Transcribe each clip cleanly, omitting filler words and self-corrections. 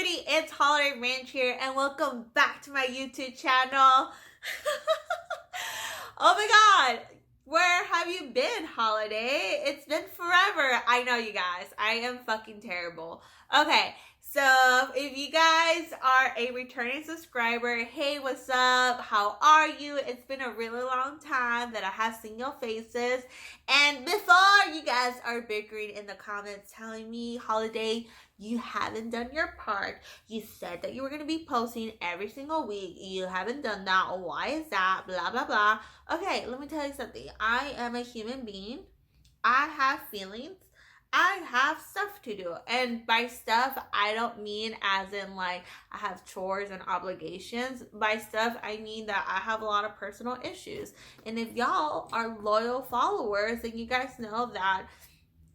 everybody, it's Holiday Ranch here and welcome back to my YouTube channel. Oh my god, where have you been, Holiday? It's been forever. I know, you guys, I am fucking terrible. Okay, so if you guys are a returning subscriber, hey, what's up? How are you? It's been a really long time that I have seen your faces. And before you guys are bickering in the comments telling me, Holiday, you haven't done your part. You said that you were going to be posting every single week. You haven't done that. Why is that? Blah, blah, blah. Okay, let me tell you something. I am a human being. I have feelings. I have stuff to do. And by stuff, I don't mean as in like I have chores and obligations. By stuff, I mean that I have a lot of personal issues. And if y'all are loyal followers, then you guys know that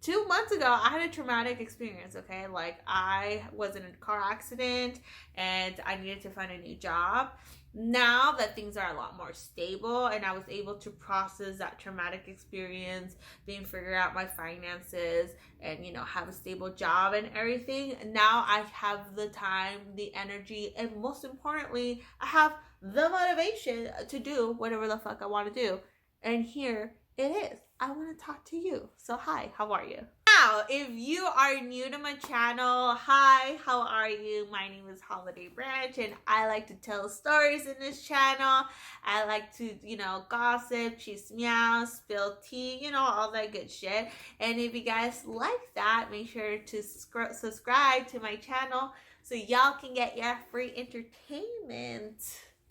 2 months ago, I had a traumatic experience, okay? Like, I was in a car accident and I needed to find a new job. Now that things are a lot more stable and I was able to process that traumatic experience, being figure out my finances and, you know, have a stable job and everything, now I have the time, the energy, and most importantly, I have the motivation to do whatever the fuck I want to do. And here it is. I want to talk to you. So hi, how are you? Now, if you are new to my channel, hi, how are you? My name is Holiday Branch and I like to tell stories in this channel. I like to, you know, gossip, cheese meow, spill tea, you know, all that good shit. And if you guys like that, make sure to subscribe to my channel so y'all can get your free entertainment.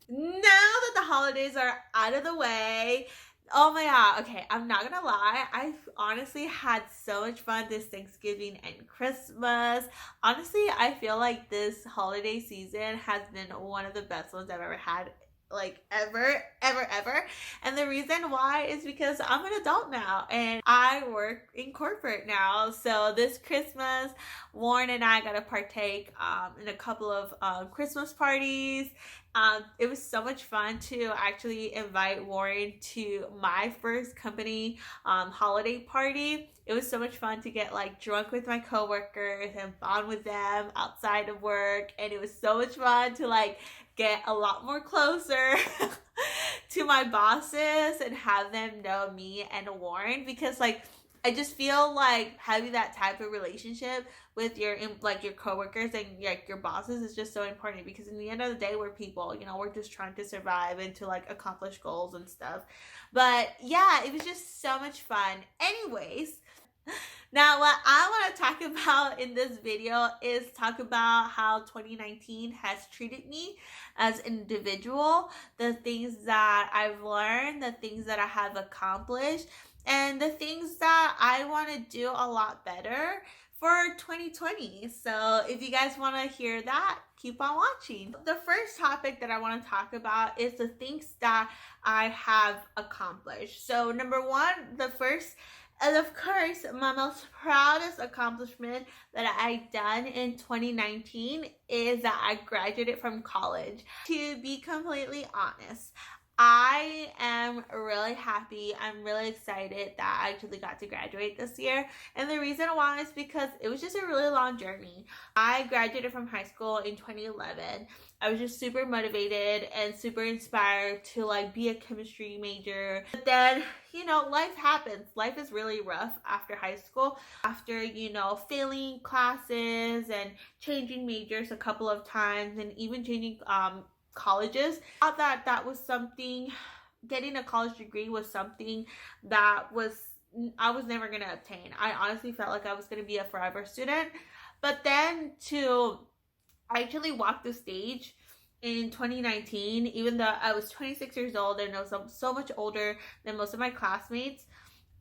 Now that the holidays are out of the way, oh my god, okay, I'm not gonna lie, I've honestly had so much fun this Thanksgiving and Christmas. Honestly, I feel like this holiday season has been one of the best ones I've ever had, like ever. And the reason why is because I'm an adult now and I work in corporate now. So this Christmas, Warren and I got to partake in a couple of Christmas parties. It was so much fun to actually invite Warren to my first company holiday party. It was so much fun to get like drunk with my coworkers and bond with them outside of work. And it was so much fun to like get a lot more closer to my bosses and have them know me and Warren, because like I just feel like having that type of relationship with your coworkers and like your bosses is just so important, because in the end of the day, we're people, you know, we're just trying to survive and to like accomplish goals and stuff. But yeah, it was just so much fun. Anyways, now what I want to talk about in this video is talk about how 2019 has treated me as an individual, the things that I've learned, the things that I have accomplished, and the things that I want to do a lot better for 2020. So if you guys want to hear that, keep on watching. The first topic that I want to talk about is the things that I have accomplished. So number one, the first, and of course, my most proudest accomplishment that I done in 2019 is that I graduated from college. To be completely honest, I am really happy. I'm really excited that I actually got to graduate this year. And the reason why is because it was just a really long journey. I graduated from high school in 2011. I was just super motivated and super inspired to like be a chemistry major. But then, you know, life happens. Life is really rough after high school. After, you know, failing classes and changing majors a couple of times and even changing colleges. I thought that was something, getting a college degree was something that I was never going to obtain. I honestly felt like I was going to be a forever student. But then to actually walk the stage in 2019, even though I was 26 years old and I was so much older than most of my classmates,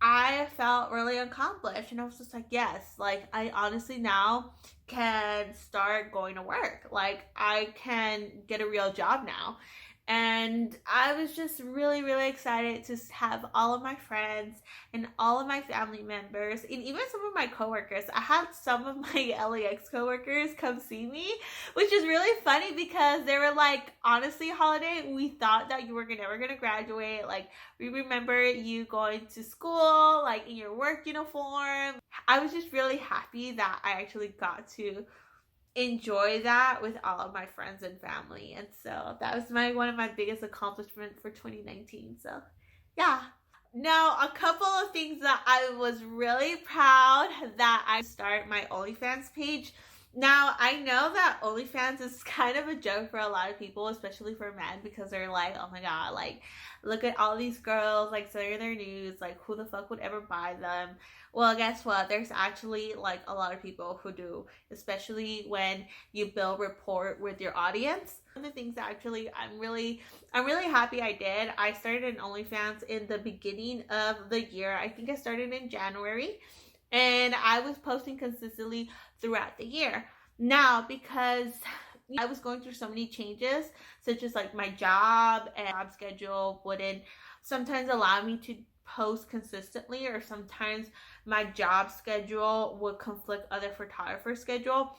I felt really accomplished. And I was just like, yes, like I honestly now can start going to work. Like I can get a real job now. And I was just really, really excited to have all of my friends and all of my family members and even some of my coworkers. I had some of my LAX coworkers come see me, which is really funny because they were like, honestly, Holiday, we thought that you were never going to graduate. Like, we remember you going to school, like in your work uniform. I was just really happy that I actually got to enjoy that with all of my friends and family. And so that was one of my biggest accomplishments for 2019. So yeah. Now, a couple of things that I was really proud that I start my OnlyFans page. Now, I know that OnlyFans is kind of a joke for a lot of people, especially for men, because they're like, oh my god, like, look at all these girls, like, selling their nudes, like, who the fuck would ever buy them? Well, guess what? There's actually, like, a lot of people who do, especially when you build rapport with your audience. One of the things that actually I'm really happy I did, I started an OnlyFans in the beginning of the year. I think I started in January, and I was posting consistently throughout the year. Now, because I was going through so many changes, such as like my job and job schedule wouldn't sometimes allow me to post consistently, or sometimes my job schedule would conflict other photographers' schedule.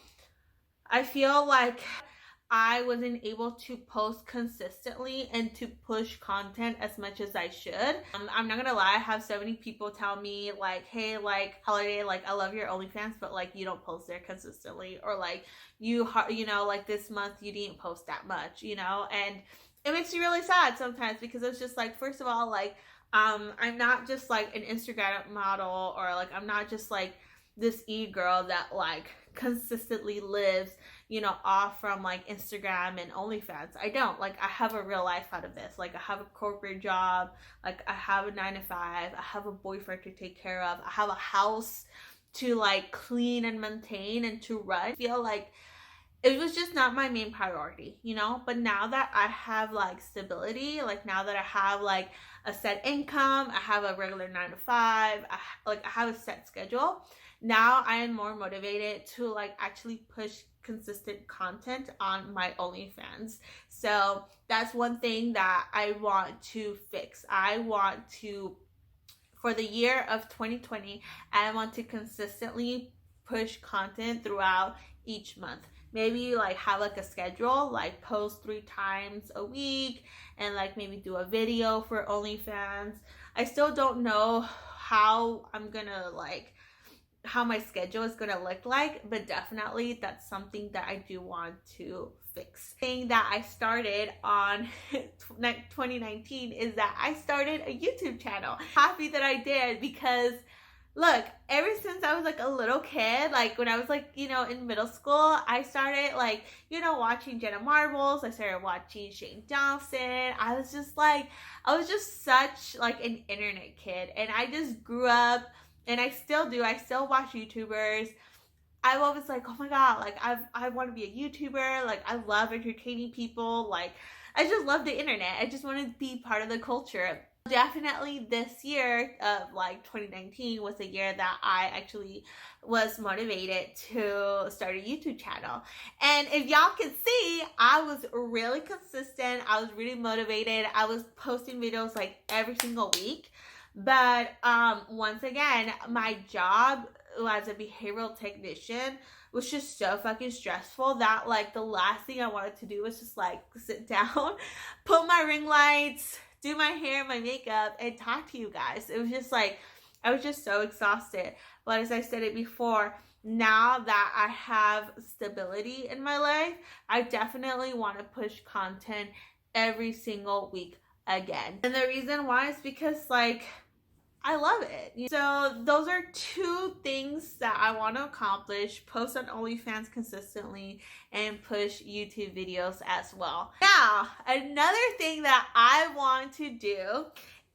I feel like I wasn't able to post consistently and to push content as much as I should. I'm not gonna lie, I have so many people tell me like, hey, like, Holiday, like, I love your OnlyFans, but like, you don't post there consistently, or like, you know, like, this month you didn't post that much, you know. And it makes me really sad sometimes, because it's just like, first of all, like, I'm not just like an Instagram model, or like, I'm not just like this e-girl that like consistently lives, you know, off from like Instagram and OnlyFans. I don't. Like, I have a real life out of this. Like, I have a corporate job, like, I have a 9-to-5, I have a boyfriend to take care of, I have a house to like clean and maintain and to run. I feel like it was just not my main priority, you know. But now that I have like stability, like now that I have like a set income, I have a regular 9-to-5, I have a set schedule, now I am more motivated to like actually push consistent content on my OnlyFans. So that's one thing that I want to fix. I want to, for the year of 2020, I want to consistently push content throughout each month. Maybe like have like a schedule, like post 3 times a week, and like maybe do a video for OnlyFans. I still don't know how I'm gonna like, how my schedule is gonna look like, but definitely that's something that I do want to fix. Thing that I started on 2019 is that I started a YouTube channel. Happy that I did, because look, ever since I was like a little kid, like when I was like, you know, in middle school, I started like, you know, watching Jenna Marbles. I started watching Shane Johnson. I was just such like an internet kid, and I just grew up. And I still do. I still watch YouTubers. I'm always like, oh my god, like I want to be a YouTuber. Like, I love entertaining people. Like, I just love the internet. I just want to be part of the culture. Definitely this year of like 2019 was a year that I actually was motivated to start a YouTube channel. And if y'all can see, I was really consistent. I was really motivated. I was posting videos like every single week. But once again, my job as a behavioral technician was just so fucking stressful that like the last thing I wanted to do was just like sit down, put my ring lights, do my hair, my makeup, and talk to you guys. It was just like, I was just so exhausted. But as I said it before, now that I have stability in my life, I definitely want to push content every single week again. And the reason why is because like, I love it. So those are 2 things that I want to accomplish: post on OnlyFans consistently and push YouTube videos as well. Now, another thing that I want to do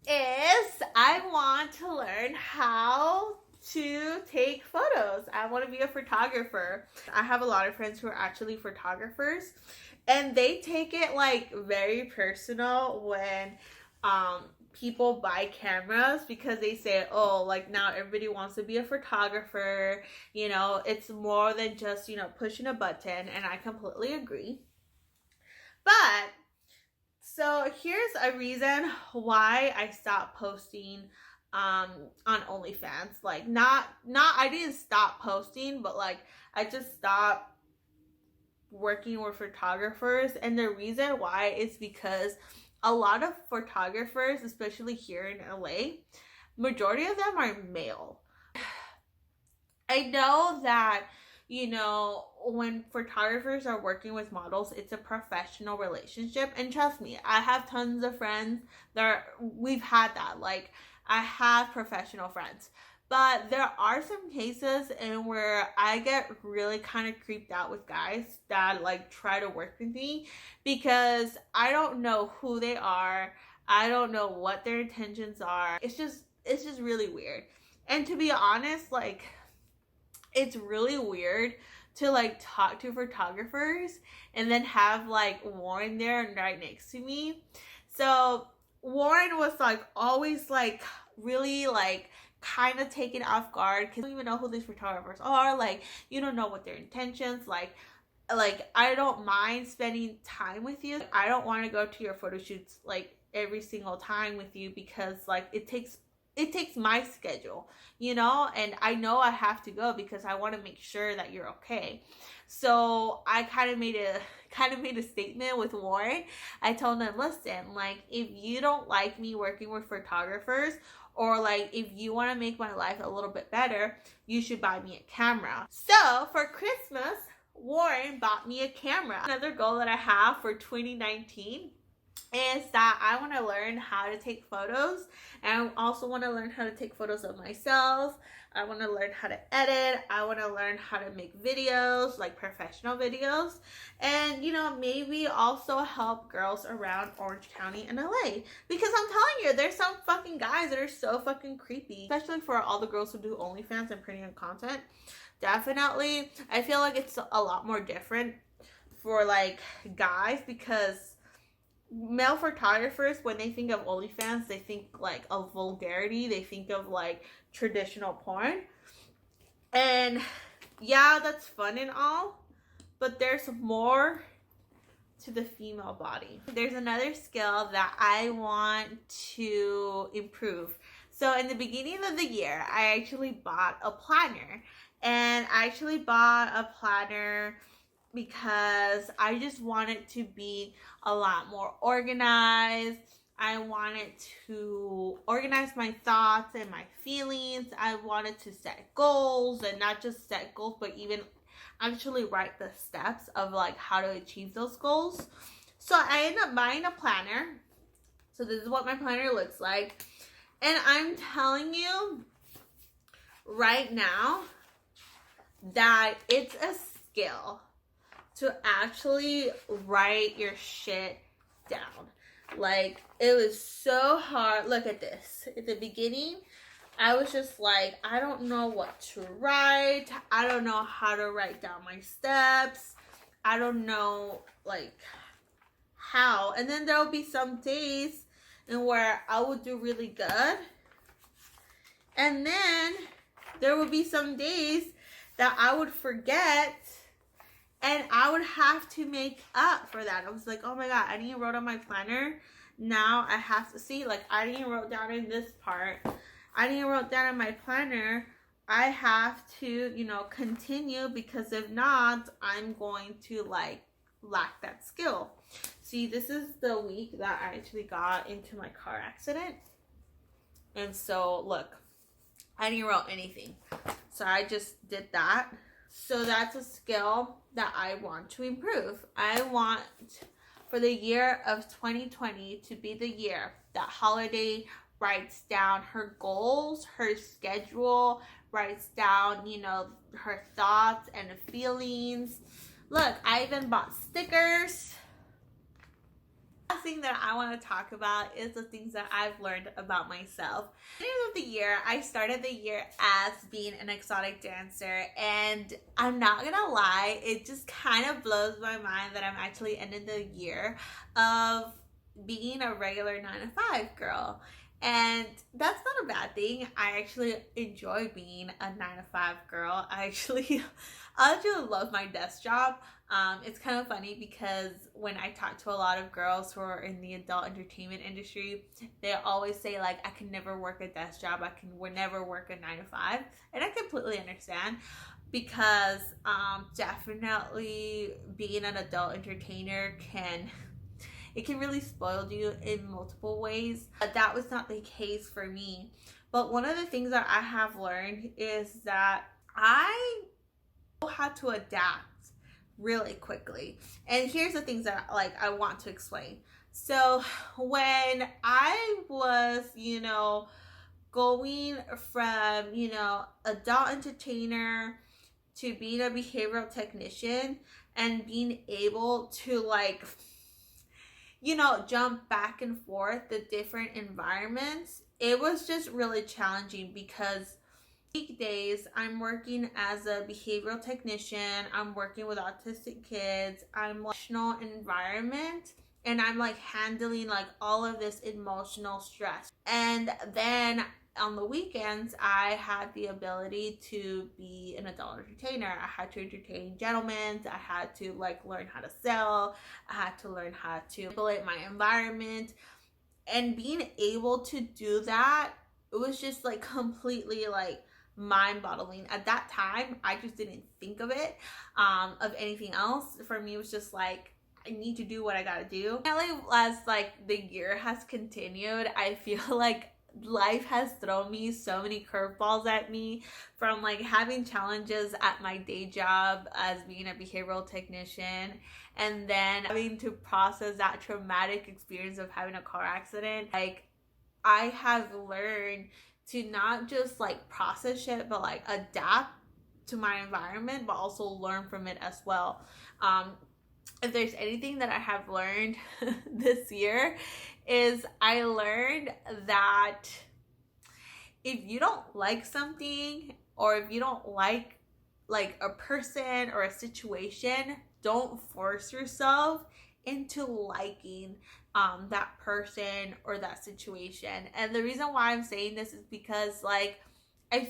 is I want to learn how to take photos. I want to be a photographer. I have a lot of friends who are actually photographers, and they take it like very personal when people buy cameras, because they say, oh, like now everybody wants to be a photographer, you know, it's more than just, you know, pushing a button. And I completely agree. But so here's a reason why I stopped posting on OnlyFans. Like not I didn't stop posting, but like I just stopped working with photographers. And the reason why is because a lot of photographers, especially here in LA, majority of them are male. I know that you know, when photographers are working with models, it's a professional relationship. And trust me, I have tons of friends we've had that. Like, I have professional friends. But there are some cases in where I get really kind of creeped out with guys that like try to work with me because I don't know who they are. I don't know what their intentions are. It's just really weird. And to be honest, like, it's really weird to like talk to photographers and then have like Warren there right next to me. So Warren was like always like really like kind of taken off guard because you don't even know who these photographers are. Like, you don't know what their intentions. Like I don't mind spending time with you. I don't want to go to your photo shoots like every single time with you because like it takes my schedule, you know, and I know I have to go because I want to make sure that you're okay. So I kind of made a statement with Warren. I told him, listen, like, if you don't like me working with photographers, or like if you want to make my life a little bit better, you should buy me a camera. So for Christmas, Warren bought me a camera. Another goal that I have for 2019 is that I want to learn how to take photos, and I also want to learn how to take photos of myself. I want to learn how to edit. I want to learn how to make videos, like professional videos, and you know, maybe also help girls around Orange County and LA, because I'm telling you, there's some fucking guys that are so fucking creepy, especially for all the girls who do OnlyFans and premium content. Definitely, I feel like it's a lot more different for like guys, because male photographers, when they think of OnlyFans, they think like of vulgarity. They think of like traditional porn. And yeah, that's fun and all, but there's more to the female body. There's another skill that I want to improve. So in the beginning of the year, I actually bought a planner. And I actually bought a planner because I just wanted to be a lot more organized. I wanted to organize my thoughts and my feelings. I wanted to set goals, and not just set goals, but even actually write the steps of like how to achieve those goals. So I ended up buying a planner. So this is what my planner looks like. And I'm telling you right now that it's a skill to actually write your shit down. Like, it was so hard. Look at this. At the beginning, I was just like, I don't know what to write. I don't know how to write down my steps. I don't know, like, how. And then there'll be some days in where I would do really good. And then there would be some days that I would forget, and I would have to make up for that. I was like, oh my God, I didn't write on my planner. Now I have to see, like, I didn't write down in this part. I didn't write down in my planner. I have to, you know, continue, because if not, I'm going to like lack that skill. See, this is the week that I actually got into my car accident. And so look, I didn't write anything. So I just did that. So that's a skill that I want to improve. I want for the year of 2020 to be the year that Holiday writes down her goals, her schedule, writes down, you know, her thoughts and feelings. Look, I even bought stickers. Last thing that I want to talk about is the things that I've learned about myself. At the end of the year, I started the year as being an exotic dancer, and I'm not gonna lie, it just kind of blows my mind that I'm actually ending the year of being a regular 9-to-5 girl. And that's not a bad thing. I actually enjoy being a 9-to-5 girl. I actually love my desk job. It's kind of funny because when I talk to a lot of girls who are in the adult entertainment industry, they always say like, I can never work a desk job. I can never work a 9-to-5. And I completely understand, because definitely being an adult entertainer can really spoil you in multiple ways. But that was not the case for me. But one of the things that I have learned is that I how to adapt really quickly. And here's the things that I want to explain. So when I was, going from, adult entertainer to being a behavioral technician and being able to jump back and forth the different environments, it was just really challenging because weekdays I'm working as a behavioral technician, I'm working with autistic kids, I'm emotional environment, and I'm handling all of this emotional stress. And then on the weekends I had the ability to be an adult entertainer. I had to entertain gentlemen, I had to learn how to sell, I had to learn how to manipulate my environment. And being able to do that, it was just completely mind-boggling. At that time I just didn't think of it, of anything else. For me it was just I need to do what I gotta do. As the year has continued, I feel life has thrown me so many curveballs at me, from having challenges at my day job as being a behavioral technician, and then having to process that traumatic experience of having a car accident. I have learned to not just process shit, but adapt to my environment, but also learn from it as well. If there's anything that I have learned this year, is I learned that if you don't like something, or if you don't like a person or a situation, don't force yourself into liking that person or that situation. And the reason why I'm saying this is because I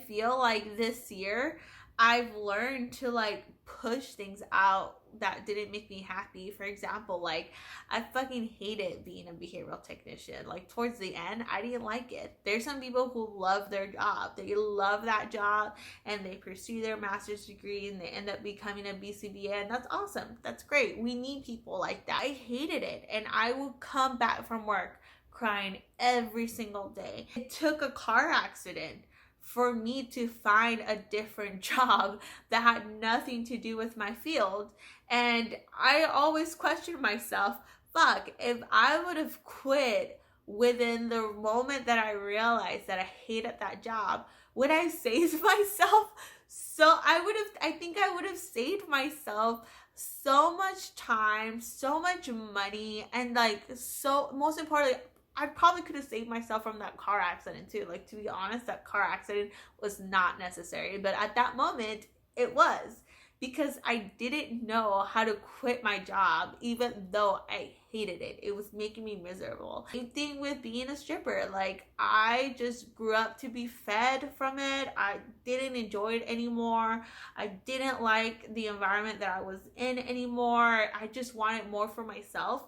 feel this year I've learned to push things out that didn't make me happy. For example, I fucking hated being a behavioral technician. Towards the end, I didn't like it. There's some people who love their job. They love that job and they pursue their master's degree and they end up becoming a BCBA, and that's awesome. That's great. We need people like that. I hated it, and I would come back from work crying every single day. It took a car accident for me to find a different job that had nothing to do with my field. And I always questioned myself, fuck, if I would have quit within the moment that I realized that I hated that job, would I save myself? So I think I would have saved myself so much time, so much money, and most importantly, I probably could have saved myself from that car accident too. To be honest, that car accident was not necessary. But at that moment, it was, because I didn't know how to quit my job, even though I hated it. It was making me miserable. Same thing with being a stripper. I just grew up to be fed from it. I didn't enjoy it anymore. I didn't like the environment that I was in anymore. I just wanted more for myself.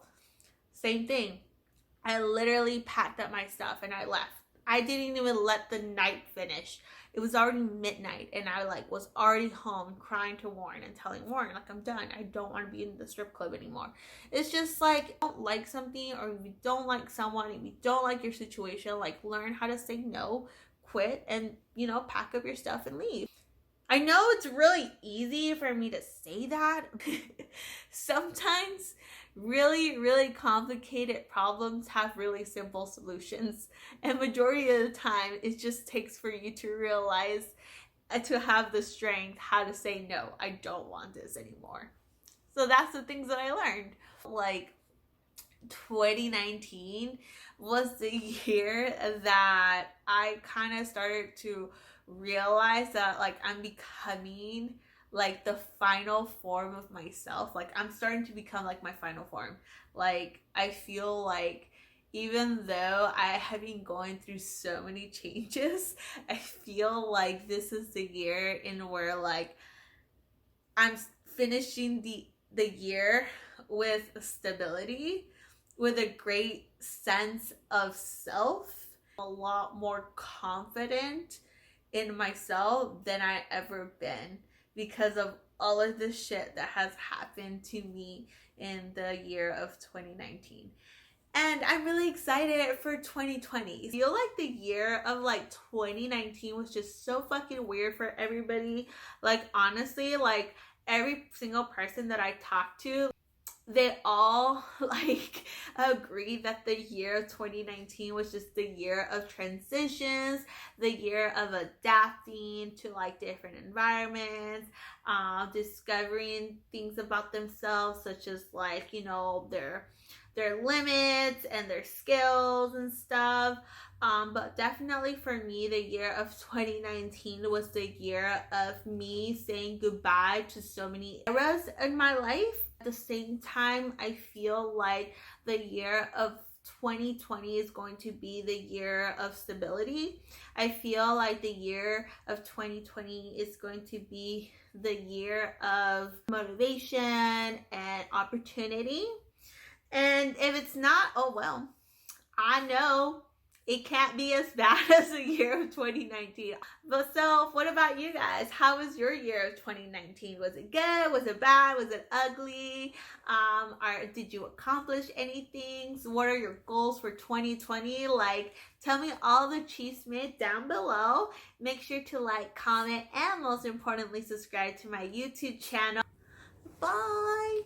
Same thing. I literally packed up my stuff and I left. I didn't even let the night finish. It was already midnight and I was already home crying to Warren and telling Warren I'm done. I don't want to be in the strip club anymore. It's just if you don't like something, or if you don't like someone, if you don't like your situation, learn how to say no, quit, and pack up your stuff and leave. I know it's really easy for me to say that. Sometimes really, really complicated problems have really simple solutions. And majority of the time, it just takes for you to realize, to have the strength how to say, no, I don't want this anymore. So that's the things that I learned. 2019 was the year that I kind of started to realize that I'm becoming the final form of myself. I'm starting to become my final form. I feel even though I have been going through so many changes, I feel this is the year in where I'm finishing the year with stability, with a great sense of self, a lot more confident in myself than I ever been, because of all of the shit that has happened to me in the year of 2019. And I'm really excited for 2020. I feel like the year of like 2019 was just so fucking weird for everybody. Like honestly, like every single person that I talked to, they all like agreed that the year of 2019 was just the year of transitions, the year of adapting to like different environments, discovering things about themselves, such as like, you know, their limits and their skills and stuff. But definitely for me, the year of 2019 was the year of me saying goodbye to so many eras in my life. At the same time, I feel like the year of 2020 is going to be the year of stability. I feel like the year of 2020 is going to be the year of motivation and opportunity. And if it's not, oh well, I know it can't be as bad as the year of 2019. But so, what about you guys? How was your year of 2019? Was it good? Was it bad? Was it ugly? Or did you accomplish anything? So what are your goals for 2020? Like, tell me all the chisme down below. Make sure to like, comment, and most importantly, subscribe to my YouTube channel. Bye!